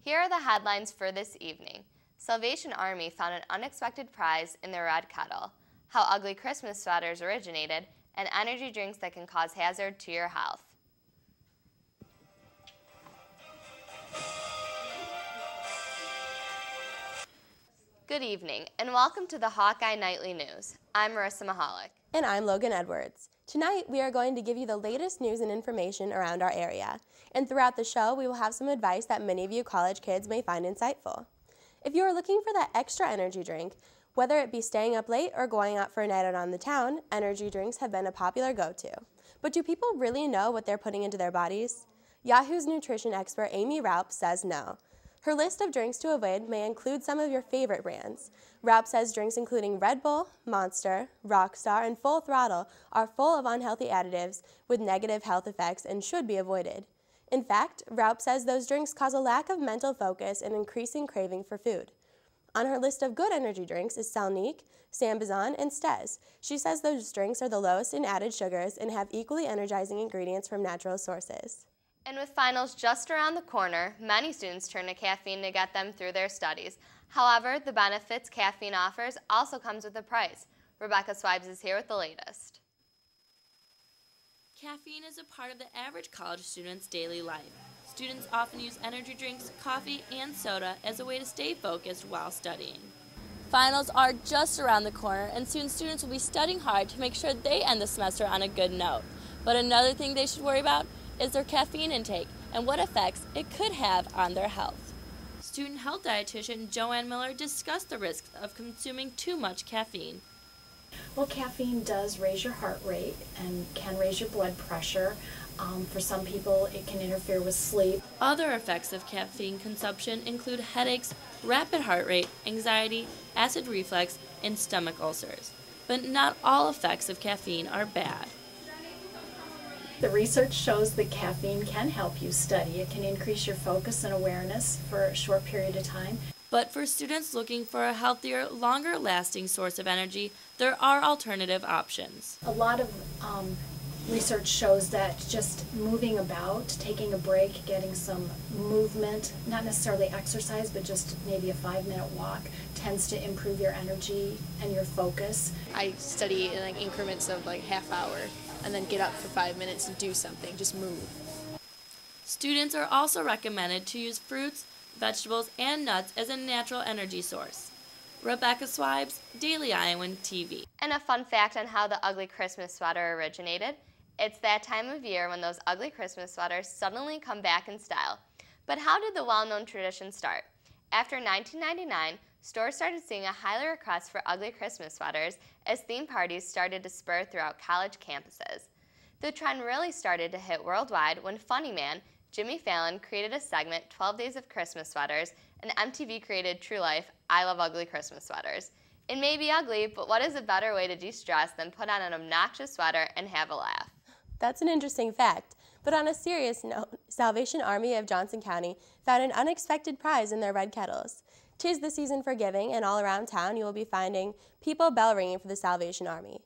Here are the headlines for this evening. Salvation Army found an unexpected prize in their red kettle, how ugly Christmas sweaters originated, and energy drinks that can cause hazard to your health. Good evening, and welcome to the Hawkeye Nightly News. I'm Marissa Mahalik. And I'm Logan Edwards. Tonight, we are going to give you the latest news and information around our area. And throughout the show, we will have some advice that many of you college kids may find insightful. If you are looking for that extra energy drink, whether it be staying up late or going out for a night out on the town, energy drinks have been a popular go-to. But do people really know what they're putting into their bodies? Yahoo's nutrition expert Amy Raup says no. Her list of drinks to avoid may include some of your favorite brands. Raup says drinks including Red Bull, Monster, Rockstar, and Full Throttle are full of unhealthy additives with negative health effects and should be avoided. In fact, Raup says those drinks cause a lack of mental focus and increasing craving for food. On her list of good energy drinks is Salnique, Sambazon, and Stez. She says those drinks are the lowest in added sugars and have equally energizing ingredients from natural sources. And with finals just around the corner, many students turn to caffeine to get them through their studies. However, the benefits caffeine offers also comes with a price. Rebecca Swibes is here with the latest. Caffeine is a part of the average college student's daily life. Students often use energy drinks, coffee, and soda as a way to stay focused while studying. Finals are just around the corner, and soon students will be studying hard to make sure they end the semester on a good note. But another thing they should worry about is their caffeine intake and what effects it could have on their health. Student health dietitian Joanne Miller discussed the risks of consuming too much caffeine. Well, caffeine does raise your heart rate and can raise your blood pressure. For some people, it can interfere with sleep. Other effects of caffeine consumption include headaches, rapid heart rate, anxiety, acid reflux, and stomach ulcers. But not all effects of caffeine are bad. The research shows that caffeine can help you study. It can increase your focus and awareness for a short period of time. But for students looking for a healthier, longer-lasting source of energy, there are alternative options. A lot of research shows that just moving about, taking a break, getting some movement, not necessarily exercise, but just maybe a 5-minute walk, tends to improve your energy and your focus. I study in increments of half hour and then get up for 5 minutes and do something, just move. Students are also recommended to use fruits, vegetables, and nuts as a natural energy source. Rebecca Swibes, Daily Iowan TV. And a fun fact on how the ugly Christmas sweater originated. It's that time of year when those ugly Christmas sweaters suddenly come back in style. But how did the well-known tradition start? After 1999, stores started seeing a higher request for ugly Christmas sweaters as theme parties started to spur throughout college campuses. The trend really started to hit worldwide when funny man Jimmy Fallon created a segment, 12 Days of Christmas Sweaters, and MTV created True Life, I Love Ugly Christmas Sweaters. It may be ugly, but what is a better way to de-stress than put on an obnoxious sweater and have a laugh? That's an interesting fact. But on a serious note, Salvation Army of Johnson County found an unexpected prize in their red kettles. 'Tis the season for giving, and all around town you will be finding people bell ringing for the Salvation Army.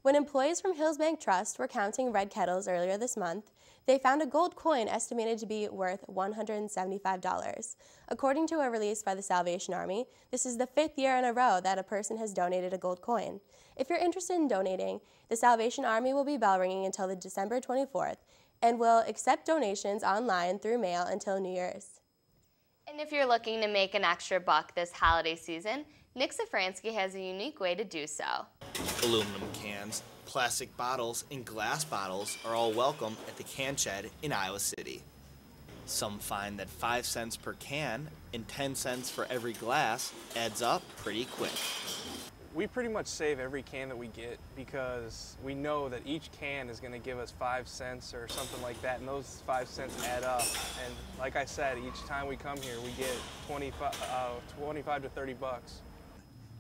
When employees from Hillsbank Trust were counting red kettles earlier this month, they found a gold coin estimated to be worth $175. According to a release by the Salvation Army, this is the 5th year in a row that a person has donated a gold coin. If you're interested in donating, the Salvation Army will be bell ringing until the December 24th and will accept donations online through mail until New Year's. And if you're looking to make an extra buck this holiday season, Nick Safransky has a unique way to do so. Aluminum cans, plastic bottles, and glass bottles are all welcome at the Can Shed in Iowa City. Some find that 5 cents per can and 10 cents for every glass adds up pretty quick. We pretty much save every can that we get because we know that each can is going to give us 5 cents or something like that, and those 5 cents add up. And like I said, each time we come here, we get 25 to 30 bucks.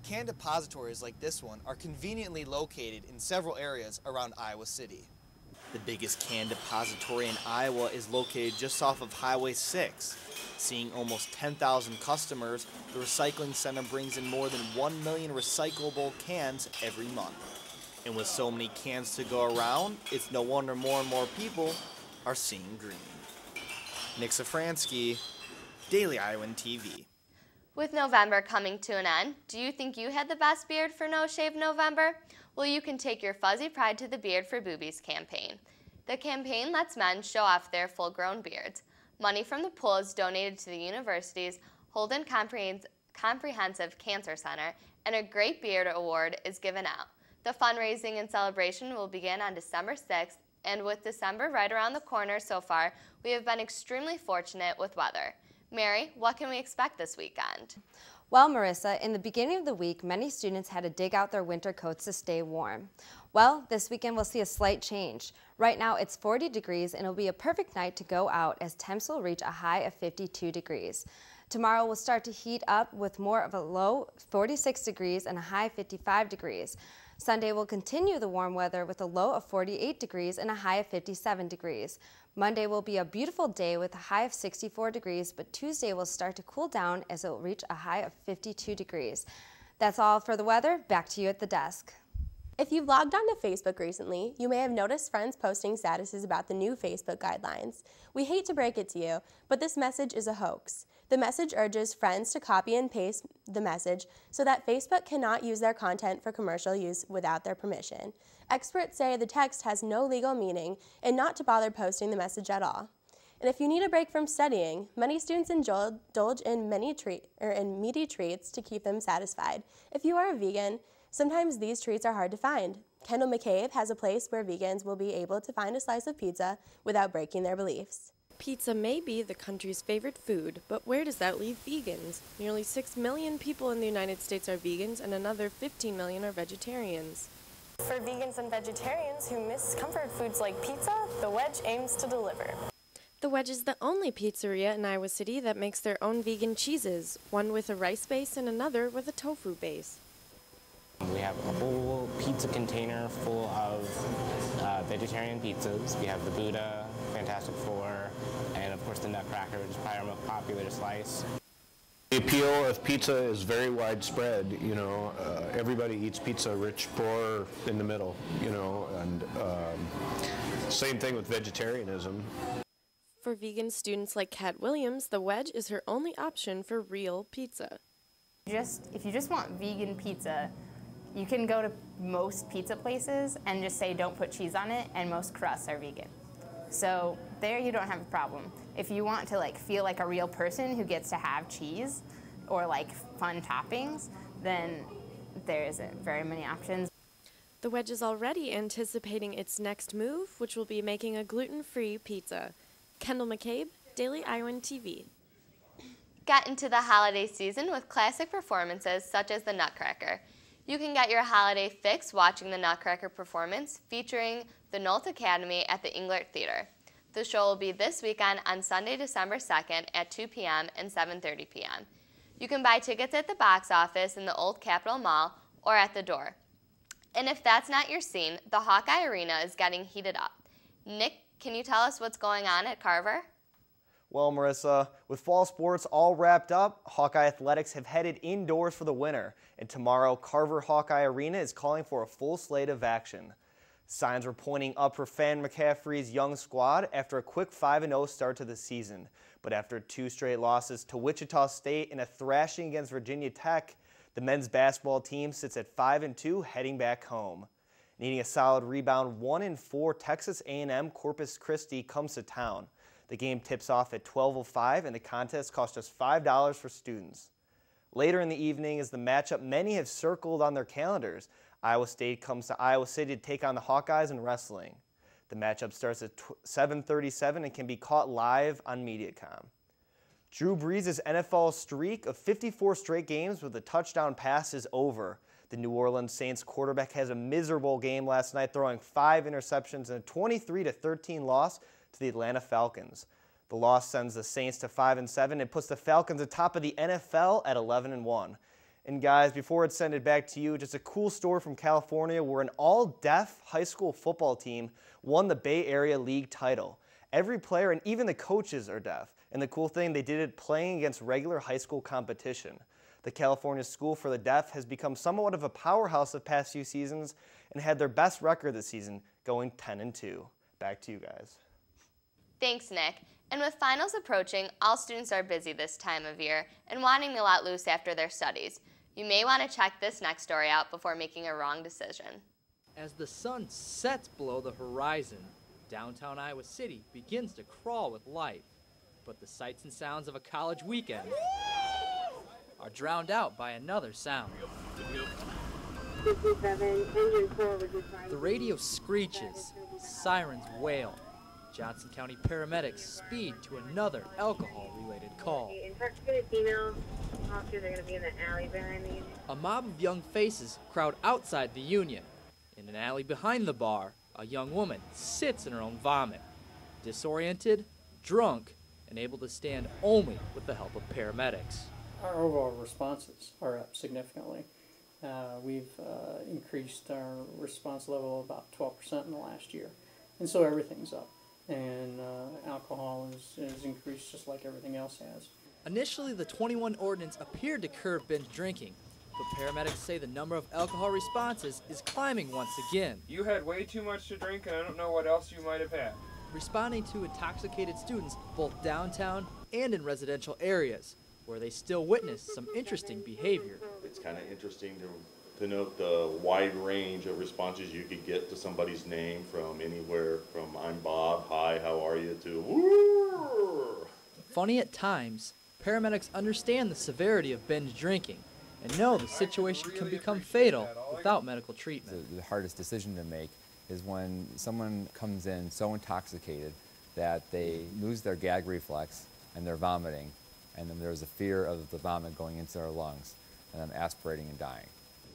Can depositories like this one are conveniently located in several areas around Iowa City. The biggest can depository in Iowa is located just off of Highway 6. Seeing almost 10,000 customers, the recycling center brings in more than 1 million recyclable cans every month. And with so many cans to go around, it's no wonder more and more people are seeing green. Nick Safransky, Daily Iowan TV. With November coming to an end, do you think you had the best beard for No Shave November? Well, you can take your fuzzy pride to the Beard for Boobies campaign. The campaign lets men show off their full-grown beards. Money from the pool is donated to the university's Holden Comprehensive Cancer Center, and a Great Beard Award is given out. The fundraising and celebration will begin on December 6th, and with December right around the corner so far, we have been extremely fortunate with weather. Mary, what can we expect this weekend? Well, Marissa, in the beginning of the week, many students had to dig out their winter coats to stay warm. Well, this weekend we'll see a slight change. Right now it's 40 degrees and it'll be a perfect night to go out as temps will reach a high of 52 degrees. Tomorrow will start to heat up with more of a low 46 degrees and a high 55 degrees. Sunday will continue the warm weather with a low of 48 degrees and a high of 57 degrees. Monday will be a beautiful day with a high of 64 degrees, but Tuesday will start to cool down as it will reach a high of 52 degrees. That's all for the weather. Back to you at the desk. If you've logged on to Facebook recently, you may have noticed friends posting statuses about the new Facebook guidelines. We hate to break it to you, but this message is a hoax. The message urges friends to copy and paste the message so that Facebook cannot use their content for commercial use without their permission. Experts say the text has no legal meaning and not to bother posting the message at all. And if you need a break from studying, many students indulge in meaty treats to keep them satisfied. If you are a vegan, sometimes these treats are hard to find. Kendall McCabe has a place where vegans will be able to find a slice of pizza without breaking their beliefs. Pizza may be the country's favorite food, but where does that leave vegans? Nearly 6 million people in the United States are vegans and another 15 million are vegetarians. For vegans and vegetarians who miss comfort foods like pizza, the Wedge aims to deliver. The Wedge is the only pizzeria in Iowa City that makes their own vegan cheeses, one with a rice base and another with a tofu base. We have a whole pizza container full of vegetarian pizzas. We have the Buddha, Fantastic Four, and of course the Nutcracker, which is probably our most popular slice. The appeal of pizza is very widespread. You know, everybody eats pizza, rich, poor, in the middle. You know, and same thing with vegetarianism. For vegan students like Kat Williams, the Wedge is her only option for real pizza. If you just want vegan pizza, you can go to most pizza places and just say don't put cheese on it, and most crusts are vegan. So there you don't have a problem. If you want to feel like a real person who gets to have cheese or fun toppings, then there isn't very many options. The Wedge is already anticipating its next move, which will be making a gluten-free pizza. Kendall McCabe, Daily Iowan TV. Get into the holiday season with classic performances such as the Nutcracker. You can get your holiday fix watching the Nutcracker performance featuring the Nolt Academy at the Englert Theater. The show will be this weekend on Sunday, December 2nd at 2 p.m. and 7:30 p.m. You can buy tickets at the box office in the Old Capitol Mall or at the door. And if that's not your scene, the Hawkeye Arena is getting heated up. Nick, can you tell us what's going on at Carver? Well, Marissa, with fall sports all wrapped up, Hawkeye Athletics have headed indoors for the winter, and tomorrow Carver Hawkeye Arena is calling for a full slate of action. Signs were pointing up for Fan McCaffrey's young squad after a quick 5-0 start to the season, but after 2 straight losses to Wichita State and a thrashing against Virginia Tech, the men's basketball team sits at 5-2 heading back home. Needing a solid rebound, 1-4 Texas A&M Corpus Christi comes to town. The game tips off at 12:05 and the contest costs just $5 for students. Later in the evening is the matchup many have circled on their calendars. Iowa State comes to Iowa City to take on the Hawkeyes in wrestling. The matchup starts at 7:37 and can be caught live on Mediacom. Drew Brees' NFL streak of 54 straight games with a touchdown pass is over. The New Orleans Saints quarterback has a miserable game last night, throwing 5 interceptions and a 23-13 loss to the Atlanta Falcons. The loss sends the Saints to 5-7 and puts the Falcons atop of the NFL at 11-1. And guys, before it's sent it back to you, just a cool story from California where an all-deaf high school football team won the Bay Area League title. Every player and even the coaches are deaf. And the cool thing, they did it playing against regular high school competition. The California School for the Deaf has become somewhat of a powerhouse the past few seasons and had their best record this season, going 10-2. Back to you guys. Thanks, Nick. And with finals approaching, all students are busy this time of year and wanting to let loose after their studies. You may want to check this next story out before making a wrong decision. As the sun sets below the horizon, downtown Iowa City begins to crawl with life. But the sights and sounds of a college weekend are drowned out by another sound. The radio screeches, sirens wail. Johnson County paramedics speed to another alcohol-related call. Intoxicated female officers are going to be in the alley behind me. A mob of young faces crowd outside the Union. In an alley behind the bar, a young woman sits in her own vomit. Disoriented, drunk, and able to stand only with the help of paramedics. Our overall responses are up significantly. We've increased our response level about 12% in the last year. And so everything's up. And alcohol is increased just like everything else has. Initially, the 21 ordinance appeared to curb binge drinking, but paramedics say the number of alcohol responses is climbing once again. You had way too much to drink, and I don't know what else you might have had. Responding to intoxicated students both downtown and in residential areas, where they still witness some interesting behavior. It's kind of interesting to note the wide range of responses you could get to somebody's name, from anywhere from "I'm Bob, hi, how are you," to "Woo!" Funny at times, paramedics understand the severity of binge drinking and know the situation can become fatal without medical treatment. The hardest decision to make is when someone comes in so intoxicated that they lose their gag reflex and they're vomiting, and then there's a fear of the vomit going into their lungs and them aspirating and dying.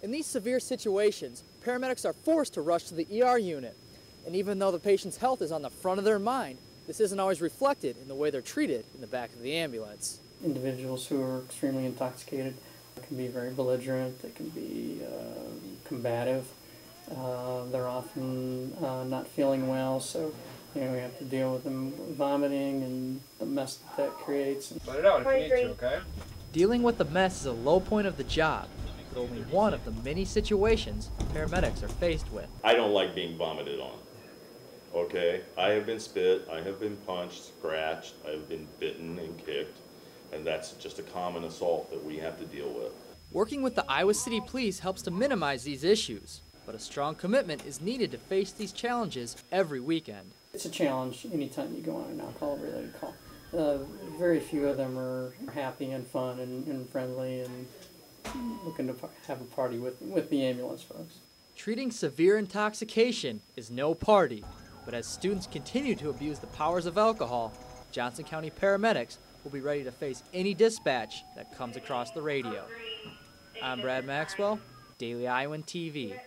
In these severe situations, paramedics are forced to rush to the ER unit. And even though the patient's health is on the front of their mind, this isn't always reflected in the way they're treated in the back of the ambulance. Individuals who are extremely intoxicated can be very belligerent, they can be combative. They're often not feeling well, so we have to deal with them vomiting and the mess that creates. Let it out if you need to, okay? Dealing with the mess is a low point of the job, but only one of the many situations paramedics are faced with. I don't like being vomited on. Okay? I have been spit, I have been punched, scratched, I have been bitten and kicked, and that's just a common assault that we have to deal with. Working with the Iowa City Police helps to minimize these issues, but a strong commitment is needed to face these challenges every weekend. It's a challenge anytime you go on an alcohol-related call. Very few of them are happy and fun and friendly and looking to have a party with the ambulance folks. Treating severe intoxication is no party, but as students continue to abuse the powers of alcohol, Johnson County paramedics will be ready to face any dispatch that comes across the radio. I'm Brad Maxwell, Daily Iowan TV.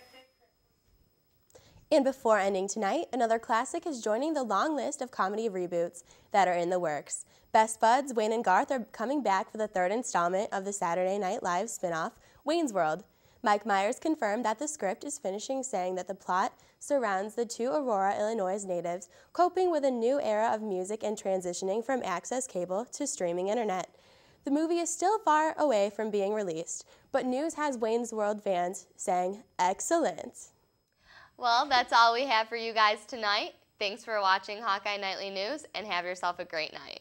And before ending tonight, another classic is joining the long list of comedy reboots that are in the works. Best buds Wayne and Garth are coming back for the third installment of the Saturday Night Live spinoff, Wayne's World. Mike Myers confirmed that the script is finishing, saying that the plot surrounds the two Aurora, Illinois natives coping with a new era of music and transitioning from access cable to streaming internet. The movie is still far away from being released, but news has Wayne's World fans saying, excellent. Well, that's all we have for you guys tonight. Thanks for watching Hawkeye Nightly News, and have yourself a great night.